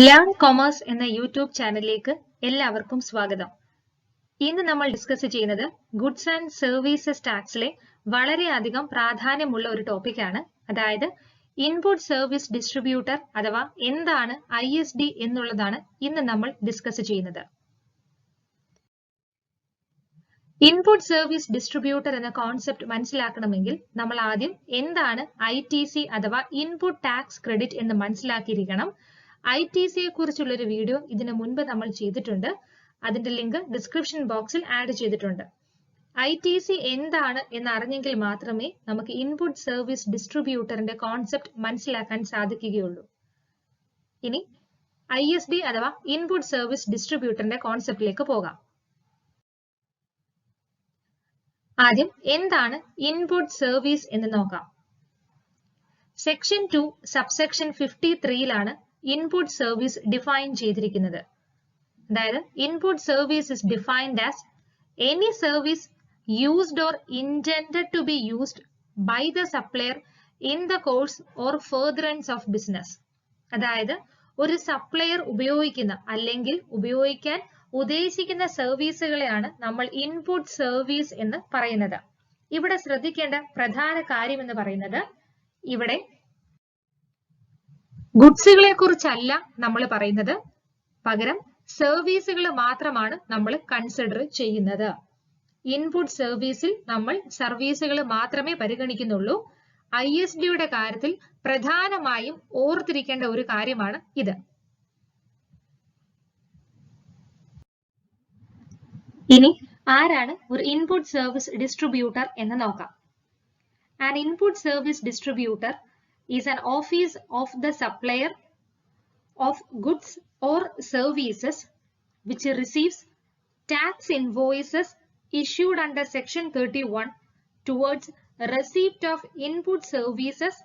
Learn commerce എന്ന YouTube ചാനലിലേക്ക് എല്ലാവർക്കും സ്വാഗതം. ഇന്ന് നമ്മൾ ഡിസ്കസ് ചെയ്യുന്നത് ഗുഡ്സ് ആൻഡ് സർവീസസ് ടാക്സിലെ വളരെയധികം പ്രാധാന്യമുള്ള ഒരു ടോപ്പിക്കാണ്. അതായത് ഇൻപുട്ട് സർവീസ് ഡിസ്ട്രിബ്യൂട്ടർ അഥവാ എന്താണ് ISD എന്നുള്ളതാണ് ഇന്ന് നമ്മൾ ഡിസ്കസ് ചെയ്യുന്നത്. ഇൻപുട്ട് സർവീസ് ഡിസ്ട്രിബ്യൂട്ടർ എന്ന കോൺസെപ്റ്റ് മനസ്സിലാക്കണമെങ്കിൽ നമ്മൾ ആദ്യം എന്താണ് ITC അഥവാ ഇൻപുട്ട് ടാക്സ് ക്രെഡിറ്റ് എന്ന് മനസ്സിലാക്കിയിരിക്കണം. ITC യെ കുറിച്ചുള്ള ഒരു വീഡിയോ ഇതിനു മുൻപ് നമ്മൾ ചെയ്തിട്ടുണ്ട്. അതിന്റെ ലിങ്ക് ഡിസ്ക്രിപ്ഷൻ ബോക്സിൽ ആഡ് ചെയ്തിട്ടുണ്ട്. ITC എന്താണ് എന്ന് അറിഞ്ഞെങ്കിൽ മാത്രമേ നമുക്ക് ഇൻപുട്ട് സർവീസ് ഡിസ്ട്രിബ്യൂട്ടറിന്റെ കോൺസെപ്റ്റ് മനസ്സിലാക്കാൻ സാധിക്കുകയുള്ളൂ. ഇനി ISD അഥവാ ഇൻപുട്ട് സർവീസ് ഡിസ്ട്രിബ്യൂട്ടറിന്റെ കോൺസെപ്റ്റിലേക്ക് പോകാം. ആദ്യം എന്താണ് ഇൻപുട്ട് സർവീസ് എന്ന് നോക്കാം. സെക്ഷൻ 2 സബ്സെക്ഷൻ 53ലാണ് ഇൻപുട്ട് സർവീസ് ഡിഫൈൻ ചെയ്തിരിക്കുന്നത്. അതായത് input service is defined as any service used or intended to be used by the supplier in the course or furtherance of business. അതായത് ഒരു സപ്ലയർ ഉപയോഗിക്കുന്ന അല്ലെങ്കിൽ ഉപയോഗിക്കാൻ ഉദ്ദേശിക്കുന്ന സർവീസുകളെയാണ് നമ്മൾ ഇൻപുട്ട് സർവീസ് എന്ന് പറയുന്നത്. ഇവിടെ ശ്രദ്ധിക്കേണ്ട പ്രധാന കാര്യം എന്ന് പറയുന്നത് ഇവിടെ ഗുഡ്സുകളെ കുറിച്ചല്ല നമ്മൾ പറയുന്നത്, പകരം സർവീസുകൾ മാത്രമാണ് നമ്മൾ കൺസിഡർ ചെയ്യുന്നത്. ഇൻപുട്ട് സർവീസിൽ നമ്മൾ സർവീസുകൾ മാത്രമേ പരിഗണിക്കുന്നുള്ളൂ. ISDയുടെ കാര്യത്തിൽ പ്രധാനമായും ഓർത്തിരിക്കേണ്ട ഒരു കാര്യമാണ് ഇത്. ഇനി ആരാണ് ഒരു ഇൻപുട്ട് സർവീസ് ഡിസ്ട്രിബ്യൂട്ടർ എന്ന് നോക്കാം. An input service distributor is an office of the supplier of goods or services which receives tax invoices issued under section 31 towards receipt of input services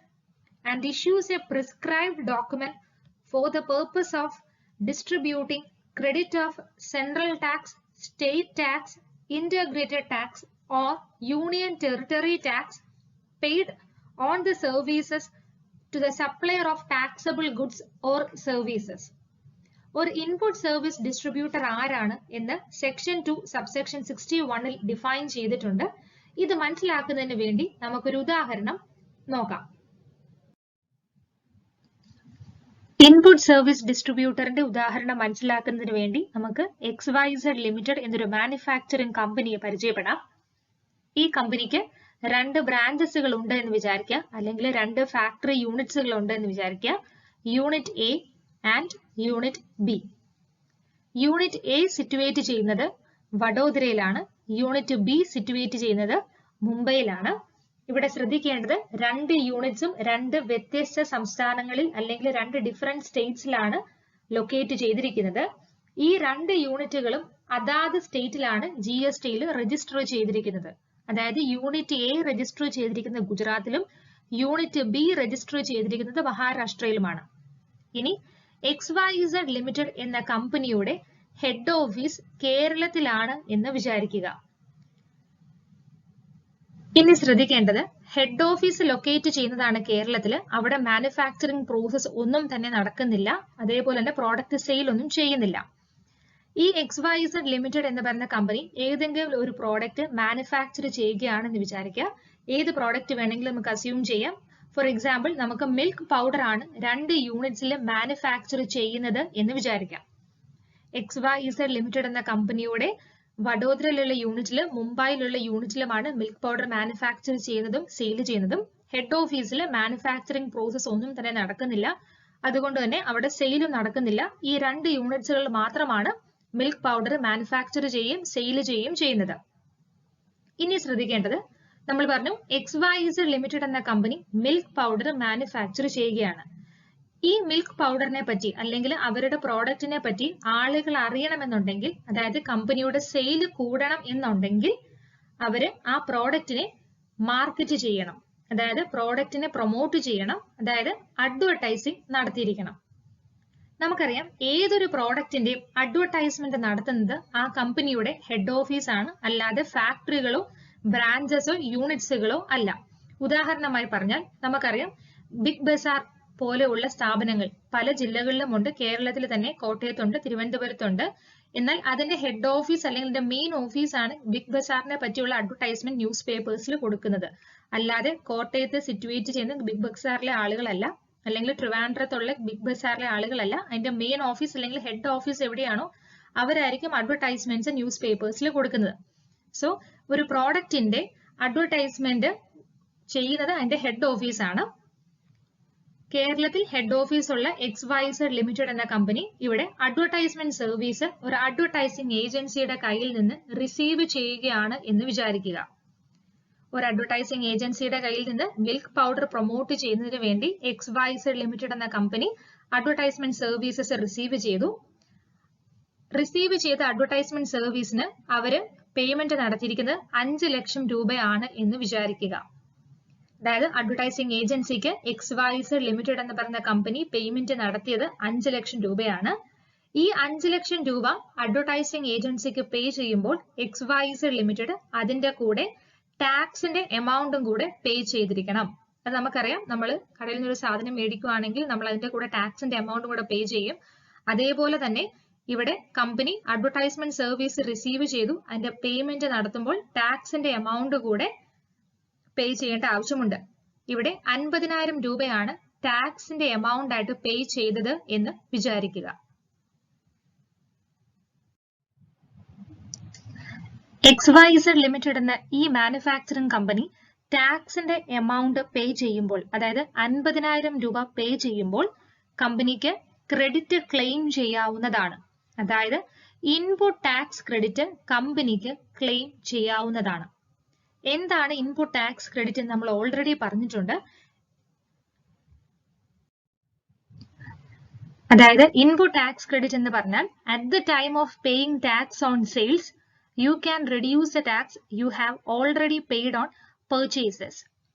and issues a prescribed document for the purpose of distributing credit of central tax, state tax, integrated tax or union territory tax paid on the services to the supplier of taxable goods or services. ഒരു input service distributor ആരാണ് എന്ന് section 2 subsection 61ൽ define ചെയ്തിട്ടുണ്ട്. ഇത് മനസ്സിലാക്കുന്നതിന് വേണ്ടി നമുക്കൊരു ഉദാഹരണം നോക്കാം. ഇൻപുട്ട് സർവീസ് ഡിസ്ട്രിബ്യൂട്ടറിന്റെ ഉദാഹരണം മനസ്സിലാക്കുന്നതിന് വേണ്ടി നമുക്ക് XYZ ലിമിറ്റഡ് എന്നൊരു മാനുഫാക്ചറിംഗ് കമ്പനിയെ പരിചയപ്പെടാം. ഈ കമ്പനിക്ക് 2 ബ്രാഞ്ചസുകൾ ഉണ്ട് എന്ന് വിചാരിക്കുക, അല്ലെങ്കിൽ 2 ഫാക്ടറി യൂണിറ്റ്സുകൾ ഉണ്ട് എന്ന് വിചാരിക്കുക. Unit A and unit B. Unit A situate ചെയ്യുന്നത് വഡോദരയിലാണ്. യൂണിറ്റ് B സിറ്റുവേറ്റ് ചെയ്യുന്നത് മുംബൈയിലാണ്. ഇവിടെ ശ്രദ്ധിക്കേണ്ടത് 2 യൂണിറ്റ്സും 2 വ്യത്യസ്ത സംസ്ഥാനങ്ങളിൽ അല്ലെങ്കിൽ 2 ഡിഫറെന്റ് സ്റ്റേറ്റ്സിലാണ് ലൊക്കേറ്റ് ചെയ്തിരിക്കുന്നത്. ഈ 2 യൂണിറ്റുകളും അതാത് സ്റ്റേറ്റിലാണ് GSTയിൽ രജിസ്റ്റർ ചെയ്തിരിക്കുന്നത്. അതായത് യൂണിറ്റ് A രജിസ്റ്റർ ചെയ്തിരിക്കുന്നത് ഗുജറാത്തിലും യൂണിറ്റ് B രജിസ്റ്റർ ചെയ്തിരിക്കുന്നത് മഹാരാഷ്ട്രയിലുമാണ്. ഇനി XYZ ലിമിറ്റഡ് എന്ന കമ്പനിയുടെ ഹെഡ് ഓഫീസ് കേരളത്തിലാണ് എന്ന് വിചാരിക്കുക. ഇനി ശ്രദ്ധിക്കേണ്ടത് ഹെഡ് ഓഫീസ് ലൊക്കേറ്റ് ചെയ്യുന്നതാണ് കേരളത്തിൽ. അവിടെ മാനുഫാക്ചറിംഗ് പ്രോസസ് ഒന്നും തന്നെ നടക്കുന്നില്ല. അതേപോലെ തന്നെ പ്രോഡക്റ്റ് സെയിൽ ഒന്നും ചെയ്യുന്നില്ല. ഈ XYZ ലിമിറ്റഡ് എന്ന് പറയുന്ന കമ്പനി ഏതെങ്കിലും ഒരു പ്രോഡക്റ്റ് മാനുഫാക്ചർ ചെയ്യുകയാണെന്ന് വിചാരിക്കുക. ഏത് പ്രോഡക്റ്റ് വേണമെങ്കിലും നമുക്ക് അസ്യൂം ചെയ്യാം. ഫോർ എക്സാമ്പിൾ നമുക്ക് മിൽക്ക് പൗഡർ ആണ് 2 യൂണിറ്റ്സിൽ മാനുഫാക്ചർ ചെയ്യുന്നത് എന്ന് വിചാരിക്കാം. XYZ ലിമിറ്റഡ് എന്ന കമ്പനിയുടെ വഡോദരയിലുള്ള യൂണിറ്റിലും മുംബൈയിലുള്ള യൂണിറ്റിലുമാണ് മിൽക്ക് പൗഡർ മാനുഫാക്ചർ ചെയ്യുന്നതും സെയിൽ ചെയ്യുന്നതും. ഹെഡ് ഓഫീസിൽ മാനുഫാക്ചറിംഗ് പ്രോസസ് ഒന്നും തന്നെ നടക്കുന്നില്ല. അതുകൊണ്ട് തന്നെ അവിടെ സെയിലും നടക്കുന്നില്ല. ഈ 2 യൂണിറ്റ്സുകൾ മാത്രമാണ് മിൽക്ക് പൗഡർ മാനുഫാക്ചർ ചെയ്യുകയും സെയിൽ ചെയ്യുകയും ചെയ്യുന്നത്. ഇനി ശ്രദ്ധിക്കേണ്ടത് നമ്മൾ പറഞ്ഞു XYZ ലിമിറ്റഡ് എന്ന കമ്പനി മിൽക്ക് പൗഡർ മാനുഫാക്ചർ ചെയ്യുകയാണ്. ഈ മിൽക്ക് പൗഡറിനെ പറ്റി അല്ലെങ്കിൽ അവരുടെ പ്രോഡക്റ്റിനെ പറ്റി ആളുകൾ അറിയണമെന്നുണ്ടെങ്കിൽ, അതായത് കമ്പനിയുടെ സെയിൽ കൂടണം എന്നുണ്ടെങ്കിൽ അവര് ആ പ്രോഡക്റ്റിനെ മാർക്കറ്റ് ചെയ്യണം. അതായത് പ്രോഡക്റ്റിനെ പ്രൊമോട്ട് ചെയ്യണം. അതായത് അഡ്വർടൈസിംഗ് നടത്തിയിരിക്കണം. നമുക്കറിയാം ഏതൊരു പ്രോഡക്റ്റിന്റെയും അഡ്വർടൈസ്മെന്റ് നടത്തുന്നത് ആ കമ്പനിയുടെ ഹെഡ് ഓഫീസ് ആണ്, അല്ലാതെ ഫാക്ടറികളോ ബ്രാഞ്ചസോ യൂണിറ്റ്സുകളോ അല്ല. ഉദാഹരണമായി പറഞ്ഞാൽ നമുക്കറിയാം ബിഗ് ബസാർ പോലെയുള്ള സ്ഥാപനങ്ങൾ പല ജില്ലകളിലുമുണ്ട്. കേരളത്തിൽ തന്നെ കോട്ടയത്തുണ്ട്, തിരുവനന്തപുരത്തുണ്ട്. എന്നാൽ അതിന്റെ ഹെഡ് ഓഫീസ് അല്ലെങ്കിൽ അതിന്റെ മെയിൻ ഓഫീസാണ് ബിഗ് ബസാറിനെ പറ്റിയുള്ള അഡ്വർടൈസ്മെന്റ് ന്യൂസ് പേപ്പേഴ്സിൽ കൊടുക്കുന്നത്. അല്ലാതെ കോട്ടയത്ത് സിറ്റുവേറ്റ് ചെയ്യുന്ന ബിഗ് ബസാറിലെ ആളുകളല്ല, അല്ലെങ്കിൽ ട്രിവാൻഡ്രത്തുള്ള ബിഗ് ബസാറിലെ ആളുകളല്ല. അതിന്റെ മെയിൻ ഓഫീസ് അല്ലെങ്കിൽ ഹെഡ് ഓഫീസ് എവിടെയാണോ അവരായിരിക്കും അഡ്വർടൈസ്മെന്റ്സ് ന്യൂസ് പേപ്പേഴ്സിൽ കൊടുക്കുന്നത്. സോ ഒരു പ്രോഡക്റ്റിന്റെ അഡ്വർടൈസ്മെന്റ് ചെയ്യുന്നത് അതിന്റെ ഹെഡ് ഓഫീസാണ്. കേരളത്തിൽ ഹെഡ് ഓഫീസ് ഉള്ള XYZ ലിമിറ്റഡ് എന്ന കമ്പനി ഇവിടെ അഡ്വർടൈസ്മെന്റ് സർവീസ് ഒരു അഡ്വർടൈസിംഗ് ഏജൻസിയുടെ കയ്യിൽ നിന്ന് റിസീവ് ചെയ്യുകയാണ് എന്ന് വിചാരിക്കുക. ഒരു അഡ്വർടൈസിംഗ് ഏജൻസിയുടെ കയ്യിൽ നിന്ന് മിൽക്ക് പൗഡർ പ്രൊമോട്ട് ചെയ്യുന്നതിന് വേണ്ടി XYZ ലിമിറ്റഡ് എന്ന കമ്പനി അഡ്വർടൈസ്മെന്റ് സർവീസസ് റിസീവ് ചെയ്തു. റിസീവ് ചെയ്ത അഡ്വർടൈസ്മെന്റ് സർവീസിന് അവര് പേയ്മെന്റ് നടത്തിയിരിക്കുന്നത് 5 ലക്ഷം രൂപയാണ് എന്ന് വിചാരിക്കുക. അതായത് അഡ്വർടൈസിംഗ് ഏജൻസിക്ക് XYZ ലിമിറ്റഡ് എന്ന് പറയുന്ന കമ്പനി പേയ്മെന്റ് നടത്തിയത് 5 ലക്ഷം രൂപയാണ്. ഈ 5 ലക്ഷം രൂപ അഡ്വർടൈസിംഗ് ഏജൻസിക്ക് പേ ചെയ്യുമ്പോൾ XYZ ലിമിറ്റഡ് അതിന്റെ കൂടെ ടാക്സിന്റെ എമൗണ്ടും കൂടെ പേ ചെയ്തിരിക്കണം. അത് നമുക്കറിയാം, നമ്മൾ കടയിൽ നിന്ന് ഒരു സാധനം മേടിക്കുകയാണെങ്കിൽ നമ്മൾ അതിന്റെ കൂടെ ടാക്സിന്റെ എമൗണ്ടും കൂടെ പേ ചെയ്യും. അതേപോലെ തന്നെ ഇവിടെ കമ്പനി അഡ്വർടൈസ്മെന്റ് സർവീസ് റിസീവ് ചെയ്തു, അതിന്റെ പേയ്മെന്റ് നടത്തുമ്പോൾ ടാക്സിന്റെ എമൗണ്ട് കൂടെ പേ ചെയ്യേണ്ട ആവശ്യമുണ്ട്. ഇവിടെ 50,000 രൂപയാണ് ടാക്സിന്റെ എമൗണ്ട് ആയിട്ട് പേ ചെയ്തത് എന്ന് വിചാരിക്കുക. XYZ ലിമിറ്റഡ് എന്ന ഈ മാനുഫാക്ചറിംഗ് കമ്പനി ടാക്സിന്റെ എമൗണ്ട് പേ ചെയ്യുമ്പോൾ, അതായത് 50,000 രൂപ പേ ചെയ്യുമ്പോൾ കമ്പനിക്ക് ക്രെഡിറ്റ് ക്ലെയിം ചെയ്യാവുന്നതാണ്. അതായത് ഇൻപുട്ട് ടാക്സ് ക്രെഡിറ്റ് കമ്പനിക്ക് ക്ലെയിം ചെയ്യാവുന്നതാണ്. എന്താണ് ഇൻപുട്ട് ടാക്സ് ക്രെഡിറ്റ് എന്ന് നമ്മൾ ഓൾറെഡി പറഞ്ഞിട്ടുണ്ട്. അതായത് ഇൻപുട്ട് ടാക്സ് ക്രെഡിറ്റ് എന്ന് പറഞ്ഞാൽ at the time of paying tax on sales you can reduce the tax you have already paid on purchases.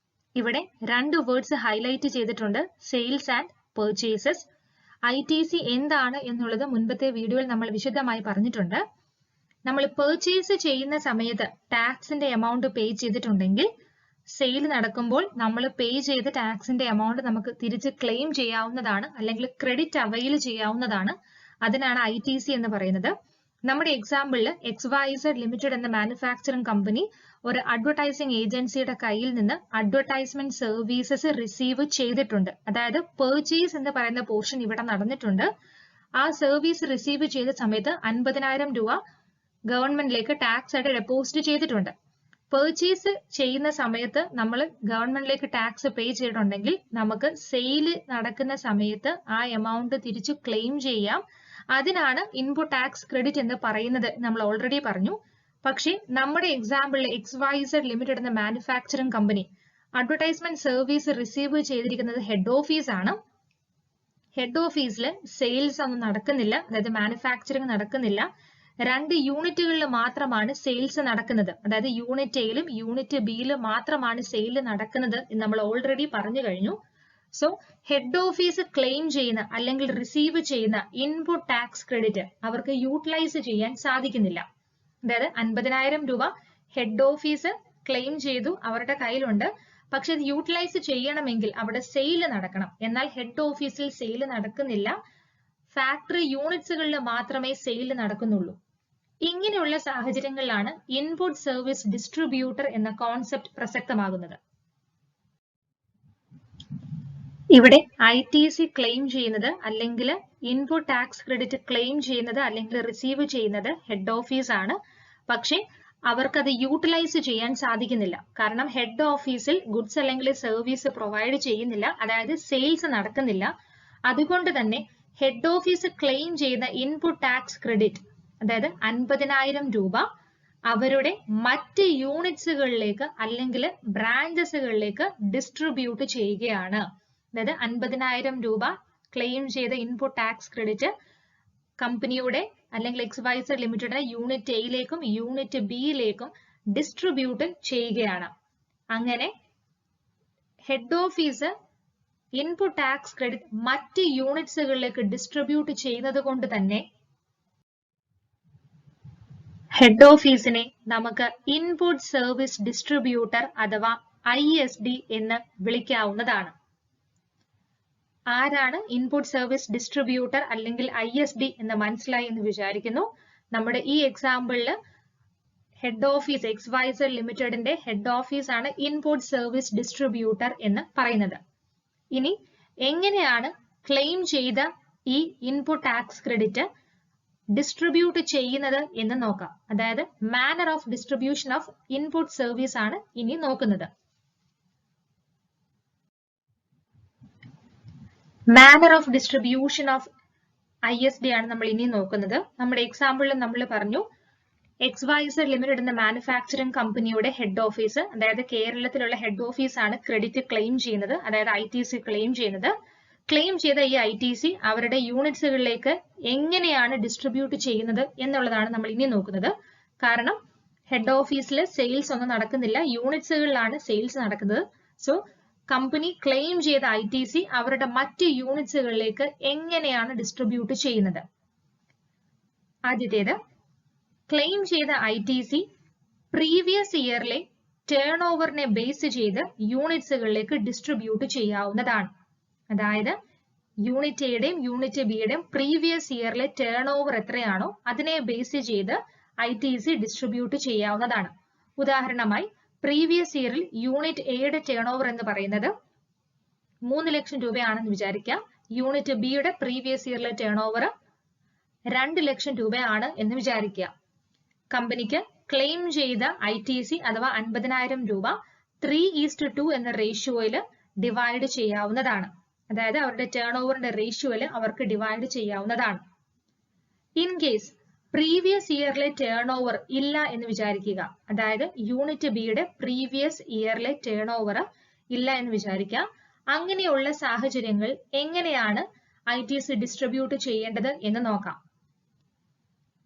ഇവിടെ 2 വേർഡ്സ് ഹൈലൈറ്റ് ചെയ്തിട്ടുണ്ട്, സെയിൽസ് ആൻഡ് പർച്ചേസസ്. ITC എന്താണ് എന്നുള്ളത് മുൻപത്തെ വീഡിയോയിൽ നമ്മൾ വിശദമായി പറഞ്ഞിട്ടുണ്ട്. നമ്മൾ പർച്ചേസ് ചെയ്യുന്ന സമയത്ത് ടാക്സിന്റെ എമൗണ്ട് പേ ചെയ്തിട്ടുണ്ടെങ്കിൽ സെയിൽ നടക്കുമ്പോൾ നമ്മൾ പേ ചെയ്ത ടാക്സിന്റെ എമൗണ്ട് നമുക്ക് തിരിച്ച് ക്ലെയിം ചെയ്യാവുന്നതാണ്, അല്ലെങ്കിൽ ക്രെഡിറ്റ് അവൈൽ ചെയ്യാവുന്നതാണ്. അതിനാണ് ITC എന്ന് പറയുന്നത്. നമ്മുടെ എക്സാമ്പിളിൽ XYZ ലിമിറ്റഡ് എന്ന മാനുഫാക്ചറിംഗ് കമ്പനി ഒരു അഡ്വർടൈസിംഗ് ഏജൻസിയുടെ കയ്യിൽ നിന്ന് അഡ്വർടൈസ്മെന്റ് സർവീസസ് റിസീവ് ചെയ്തിട്ടുണ്ട്. അതായത് പർച്ചേസ് എന്ന് പറയുന്ന പോർഷൻ ഇവിടെ നടന്നിട്ടുണ്ട്. ആ സർവീസ് റിസീവ് ചെയ്ത സമയത്ത് 50,000 രൂപ ഗവൺമെന്റിലേക്ക് ടാക്സ് ആയിട്ട് ഡെപ്പോസിറ്റ് ചെയ്തിട്ടുണ്ട്. പർച്ചേസ് ചെയ്യുന്ന സമയത്ത് നമ്മൾ ഗവൺമെന്റിലേക്ക് ടാക്സ് പേ ചെയ്തിട്ടുണ്ടെങ്കിൽ നമുക്ക് സെയിൽ നടക്കുന്ന സമയത്ത് ആ എമൗണ്ട് തിരിച്ചു ക്ലെയിം ചെയ്യാം. അതിനാണ് ഇൻപുട്ട് ടാക്സ് ക്രെഡിറ്റ് എന്ന് പറയുന്നത്, നമ്മൾ ഓൾറെഡി പറഞ്ഞു. പക്ഷേ നമ്മുടെ എക്സാമ്പിളിൽ XYZ ലിമിറ്റഡ് എന്ന manufacturing company advertisement service receive ചെയ്തിരിക്കുന്നത് ഹെഡ് ഓഫീസ് ആണ്. ഹെഡ് ഓഫീസിൽ സെയിൽസ് ഒന്നും നടക്കുന്നില്ല, അതായത് മാനുഫാക്ചറിംഗ് നടക്കുന്നില്ല. 2 യൂണിറ്റുകളിൽ മാത്രമാണ് സെയിൽസ് നടക്കുന്നത്. അതായത് യൂണിറ്റ് എയിലും യൂണിറ്റ് ബിയിലും മാത്രമാണ് സെയിൽ നടക്കുന്നത് എന്ന് നമ്മൾ ഓൾറെഡി പറഞ്ഞു കഴിഞ്ഞു. സോ ഹെഡ് ഓഫീസ് ക്ലെയിം ചെയ്യുന്ന അല്ലെങ്കിൽ റിസീവ് ചെയ്യുന്ന ഇൻപുട്ട് ടാക്സ് ക്രെഡിറ്റ് അവർക്ക് യൂട്ടിലൈസ് ചെയ്യാൻ സാധിക്കുന്നില്ല. അതായത് 50,000 രൂപ ഹെഡ് ഓഫീസ് ക്ലെയിം ചെയ്തു, അവരുടെ കയ്യിലുണ്ട്. പക്ഷെ അത് യൂട്ടിലൈസ് ചെയ്യണമെങ്കിൽ അവിടെ സെയിൽ നടക്കണം. എന്നാൽ ഹെഡ് ഓഫീസിൽ സെയിൽ നടക്കുന്നില്ല, ഫാക്ടറി യൂണിറ്റ്സുകളിൽ മാത്രമേ സെയിൽ നടക്കുന്നുള്ളൂ. ഇങ്ങനെയുള്ള സാഹചര്യങ്ങളിലാണ് ഇൻപുട്ട് സർവീസ് ഡിസ്ട്രിബ്യൂട്ടർ എന്ന കോൺസെപ്റ്റ് പ്രസക്തമാകുന്നത്. ഇവിടെ ITC ക്ലെയിം ചെയ്യുന്നത് അല്ലെങ്കിൽ ഇൻപുട്ട് ടാക്സ് ക്രെഡിറ്റ് ക്ലെയിം ചെയ്യുന്നത് അല്ലെങ്കിൽ റിസീവ് ചെയ്യുന്നത് ഹെഡ് ഓഫീസ് ആണ്. പക്ഷെ അവർക്കത് യൂട്ടിലൈസ് ചെയ്യാൻ സാധിക്കുന്നില്ല. കാരണം ഹെഡ് ഓഫീസിൽ ഗുഡ്സ് അല്ലെങ്കിൽ സർവീസ് പ്രൊവൈഡ് ചെയ്യുന്നില്ല, അതായത് സെയിൽസ് നടക്കുന്നില്ല. അതുകൊണ്ട് തന്നെ ഹെഡ് ഓഫീസ് ക്ലെയിം ചെയ്യുന്ന ഇൻപുട്ട് ടാക്സ് ക്രെഡിറ്റ്, അതായത് 50,000 രൂപ അവരുടെ മറ്റ് യൂണിറ്റ്സുകളിലേക്ക് അല്ലെങ്കിൽ ബ്രാഞ്ചസുകളിലേക്ക് ഡിസ്ട്രിബ്യൂട്ട് ചെയ്യുകയാണ്. അതായത് 50,000 രൂപ ക്ലെയിം ചെയ്ത ഇൻപുട്ട് ടാക്സ് ക്രെഡിറ്റ് കമ്പനിയുടെ അല്ലെങ്കിൽ XYZ ലിമിറ്റഡ് യൂണിറ്റ് എയിലേക്കും യൂണിറ്റ് ബിയിലേക്കും ഡിസ്ട്രിബ്യൂട്ട് ചെയ്യുകയാണ്. അങ്ങനെ head office input tax credit മറ്റ് യൂണിറ്റ്സുകളിലേക്ക് ഡിസ്ട്രിബ്യൂട്ട് ചെയ്യുന്നത് കൊണ്ട് തന്നെ ഹെഡ് ഓഫീസിനെ നമുക്ക് ഇൻപുട്ട് സർവീസ് ഡിസ്ട്രിബ്യൂട്ടർ അഥവാ ISD എന്ന് വിളിക്കാവുന്നതാണ്. ആരാണ് ഇൻപുട്ട് സർവീസ് ഡിസ്ട്രിബ്യൂട്ടർ അല്ലെങ്കിൽ ISD എന്ന് മനസ്സിലായി എന്ന് വിചാരിക്കുന്നു. നമ്മുടെ ഈ എക്സാമ്പിളിൽ ഹെഡ് ഓഫീസ് XYZ ലിമിറ്റഡിന്റെ ഹെഡ് ഓഫീസ് ആണ് ഇൻപുട്ട് സർവീസ് ഡിസ്ട്രിബ്യൂട്ടർ എന്ന് പറയുന്നത്. ഇനി എങ്ങനെയാണ് ക്ലെയിം ചെയ്ത ഈ ഇൻപുട്ട് ടാക്സ് ക്രെഡിറ്റ് ഡിസ്ട്രിബ്യൂട്ട് ചെയ്യുന്നത് എന്ന് നോക്കാം. അതായത് manner of distribution of input service ആണ് ഇനി നോക്കുന്നത്. Manner of distribution of ISD ആണ് നമ്മൾ ഇനി നോക്കുന്നത്. നമ്മുടെ എക്സാമ്പിളിൽ നമ്മൾ പറഞ്ഞു XYZ ലിമിറ്റഡ് എന്ന മാനുഫാക്ചറിംഗ് കമ്പനിയുടെ ഹെഡ് ഓഫീസ്, അതായത് കേരളത്തിലുള്ള ഹെഡ് ഓഫീസ് ആണ് ക്രെഡിറ്റ് ക്ലെയിം ചെയ്യുന്നത്, അതായത് ITC ക്ലെയിം ചെയ്യുന്നത്. ക്ലെയിം ചെയ്ത ഈ ITC അവരുടെ യൂണിറ്റ്സുകളിലേക്ക് എങ്ങനെയാണ് ഡിസ്ട്രിബ്യൂട്ട് ചെയ്യുന്നത് എന്നുള്ളതാണ് നമ്മൾ ഇനി നോക്കുന്നത്. കാരണം ഹെഡ് ഓഫീസിൽ സെയിൽസ് ഒന്നും നടക്കുന്നില്ല, യൂണിറ്റ്സുകളിലാണ് സെയിൽസ് നടക്കുന്നത്. സോ കമ്പനി ക്ലെയിം ചെയ്ത ITC അവരുടെ മറ്റ് യൂണിറ്റ്സുകളിലേക്ക് എങ്ങനെയാണ് ഡിസ്ട്രിബ്യൂട്ട് ചെയ്യുന്നത്. ആദ്യത്തേത്, ക്ലെയിം ചെയ്ത ITC പ്രീവിയസ് ഇയറിലെ ടേൺ ഓവറിനെ ബേസ് ചെയ്ത് യൂണിറ്റ്സുകളിലേക്ക് ഡിസ്ട്രിബ്യൂട്ട് ചെയ്യാവുന്നതാണ്. അതായത് യൂണിറ്റ് എയുടെയും യൂണിറ്റ് ബിയുടെയും പ്രീവിയസ് ഇയറിലെ ടേൺ ഓവർ എത്രയാണോ അതിനെ ബേസ് ചെയ്ത് ITC ഡിസ്ട്രിബ്യൂട്ട് ചെയ്യാവുന്നതാണ്. ഉദാഹരണമായി പ്രീവിയസ് ഇയറിൽ യൂണിറ്റ് എയുടെ ടേൺ ഓവർ എന്ന് പറയുന്നത് 3 ലക്ഷം രൂപയാണെന്ന് വിചാരിക്കാം. യൂണിറ്റ് ബിയുടെ പ്രീവിയസ് ഇയറിലെ ടേൺ ഓവർ 2 ലക്ഷം രൂപയാണ് എന്ന് വിചാരിക്കുക. കമ്പനിക്ക് ക്ലെയിം ചെയ്ത ITC അഥവാ 50,000 രൂപ 3:2 എന്ന റേഷ്യോയിൽ ഡിവൈഡ് ചെയ്യാവുന്നതാണ്. അതായത് അവരുടെ ടേൺ ഓവറിന്റെ റേഷ്യോയിൽ അവർക്ക് ഡിവൈഡ് ചെയ്യാവുന്നതാണ്. ഇൻ കേസ് പ്രീവിയസ് ഇയറിലെ ടേൺ ഓവർ ഇല്ല എന്ന് വിചാരിക്കുക, അതായത് യൂണിറ്റ് ബിയുടെ പ്രീവിയസ് ഇയറിലെ ടേൺ ഓവർ ഇല്ല എന്ന് വിചാരിക്കുക. അങ്ങനെയുള്ള സാഹചര്യങ്ങൾ എങ്ങനെയാണ് ITC ഡിസ്ട്രിബ്യൂട്ട് ചെയ്യേണ്ടത് എന്ന് നോക്കാം.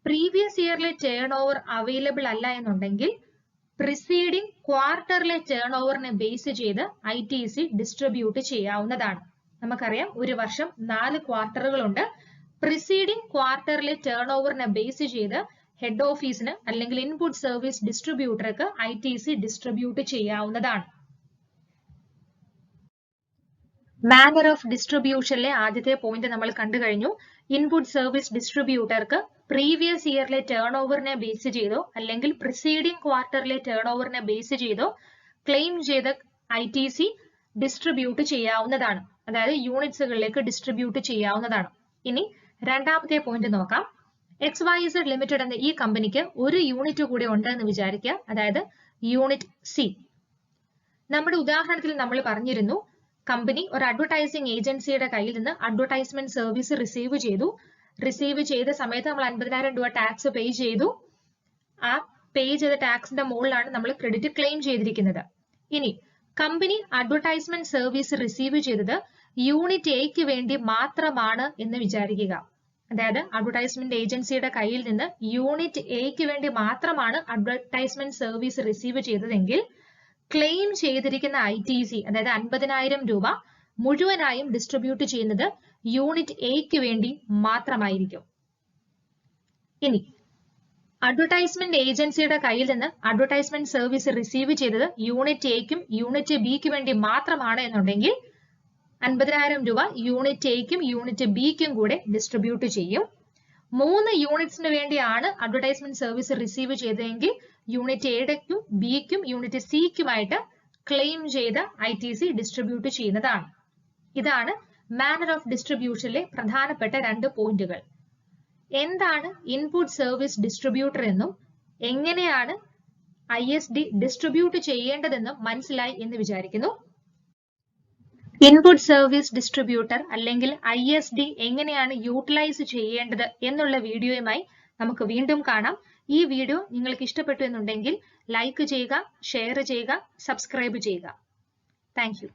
പ്രീവിയസ് ഇയറിലെ ടേൺ ഓവർ അവൈലബിൾ അല്ല എന്നുണ്ടെങ്കിൽ പ്രിസീഡിംഗ് ക്വാർട്ടറിലെ ടേൺ ഓവറിനെ ബേസ് ചെയ്ത് ITC ഡിസ്ട്രിബ്യൂട്ട് ചെയ്യാവുന്നതാണ്. നമുക്കറിയാം ഒരു വർഷം 4 ക്വാർട്ടറുകളുണ്ട്. പ്രിസീഡിംഗ് ക്വാർട്ടറിലെ ടേൺ ഓവറിനെ ബേസ് ചെയ്ത് ഹെഡ് ഓഫീസിന് അല്ലെങ്കിൽ ഇൻപുട്ട് സർവീസ് ഡിസ്ട്രിബ്യൂട്ടർക്ക് ITC ഡിസ്ട്രിബ്യൂട്ട് ചെയ്യാവുന്നതാണ്. മാനർ ഓഫ് ഡിസ്ട്രിബ്യൂഷനിലെ ആദ്യത്തെ പോയിന്റ് നമ്മൾ കണ്ടു കഴിഞ്ഞു. ഇൻപുട്ട് സർവീസ് ഡിസ്ട്രിബ്യൂട്ടർക്ക് പ്രീവിയസ് ഇയറിലെ ടേൺ ഓവറിനെ ബേസ് ചെയ്തോ അല്ലെങ്കിൽ പ്രിസീഡിംഗ് ക്വാർട്ടറിലെ ടേൺ ഓവറിനെ ബേസ് ചെയ്തോ ക്ലെയിം ചെയ്ത ITC ഡിസ്ട്രിബ്യൂട്ട് ചെയ്യാവുന്നതാണ്. അതായത് യൂണിറ്റ്സുകളിലേക്ക് ഡിസ്ട്രിബ്യൂട്ട് ചെയ്യാവുന്നതാണ്. ഇനി രണ്ടാമത്തെ പോയിന്റ് നോക്കാം. XYZ ലിമിറ്റഡ് എന്ന ഈ കമ്പനിക്ക് ഒരു യൂണിറ്റ് കൂടി ഉണ്ട് എന്ന് വിചാരിക്കുക, അതായത് യൂണിറ്റ് C. നമ്മുടെ ഉദാഹരണത്തിൽ നമ്മൾ പറഞ്ഞിരുന്നു കമ്പനി ഒരു അഡ്വർടൈസിംഗ് ഏജൻസിയുടെ കയ്യിൽ നിന്ന് അഡ്വർടൈസ്മെന്റ് സർവീസ് റിസീവ് ചെയ്ത സമയത്ത് നമ്മൾ 50,000 രൂപ ടാക്സ് പേ ചെയ്തു. ആ പേ ചെയ്ത ടാക്സിന്റെ മുകളിലാണ് നമ്മൾ ക്രെഡിറ്റ് ക്ലെയിം ചെയ്തിരിക്കുന്നത്. ഇനി കമ്പനി അഡ്വർടൈസ്മെന്റ് സർവീസ് റിസീവ് ചെയ്തത് യൂണിറ്റ് എക്ക് വേണ്ടി മാത്രമാണ് എന്ന് വിചാരിക്കുക. അതായത് അഡ്വർടൈസ്മെന്റ് ഏജൻസിയുടെ കയ്യിൽ നിന്ന് യൂണിറ്റ് എക്ക് വേണ്ടി മാത്രമാണ് അഡ്വർടൈസ്മെന്റ് സർവീസ് റിസീവ് ചെയ്തതെങ്കിൽ ക്ലെയിം ചെയ്തിരിക്കുന്ന ITC അതായത് 50,000 രൂപ മുഴുവനായും ഡിസ്ട്രിബ്യൂട്ട് ചെയ്യുന്നത് യൂണിറ്റ് എക്ക് വേണ്ടി മാത്രമായിരിക്കും. ഇനി അഡ്വർടൈസ്മെന്റ് ഏജൻസിയുടെ കയ്യിൽ നിന്ന് അഡ്വർടൈസ്മെന്റ് സർവീസ് റിസീവ് ചെയ്തത് യൂണിറ്റ് എക്കും യൂണിറ്റ് ബിക്ക് വേണ്ടി മാത്രമാണ് എന്നുണ്ടെങ്കിൽ 50,000 രൂപ യൂണിറ്റ് എക്കും യൂണിറ്റ് ബിക്കും കൂടെ ഡിസ്ട്രിബ്യൂട്ട് ചെയ്യും. 3 യൂണിറ്റ്സിന് വേണ്ടിയാണ് അഡ്വർടൈസ്മെന്റ് സർവീസ് റിസീവ് ചെയ്തതെങ്കിൽ യൂണിറ്റ് എയുടെക്കും ബിക്കും യൂണിറ്റ് സിക്കുമായിട്ട് ക്ലെയിം ചെയ്ത ITC ഡിസ്ട്രിബ്യൂട്ട് ചെയ്യുന്നതാണ്. ഇതാണ് മാനർ ഓഫ് ഡിസ്ട്രിബ്യൂഷനിലെ പ്രധാനപ്പെട്ട 2 പോയിന്റുകൾ. എന്താണ് ഇൻപുട്ട് സർവീസ് ഡിസ്ട്രിബ്യൂട്ടർ എന്നും എങ്ങനെയാണ് ISD ഡിസ്ട്രിബ്യൂട്ട് ചെയ്യേണ്ടതെന്നും മനസ്സിലായി എന്ന് വിചാരിക്കുന്നു. ഇൻപുട്ട് സർവീസ് ഡിസ്ട്രിബ്യൂട്ടർ അല്ലെങ്കിൽ ISD എങ്ങനെയാണ് യൂട്ടിലൈസ് ചെയ്യേണ്ടത് എന്നുള്ള വീഡിയോയുമായി നമുക്ക് വീണ്ടും കാണാം. ഈ വീഡിയോ നിങ്ങൾക്ക് ഇഷ്ടപ്പെട്ടു എന്നുണ്ടെങ്കിൽ ലൈക്ക് ചെയ്യുക, ഷെയർ ചെയ്യുക, സബ്സ്ക്രൈബ് ചെയ്യുക. Thank you.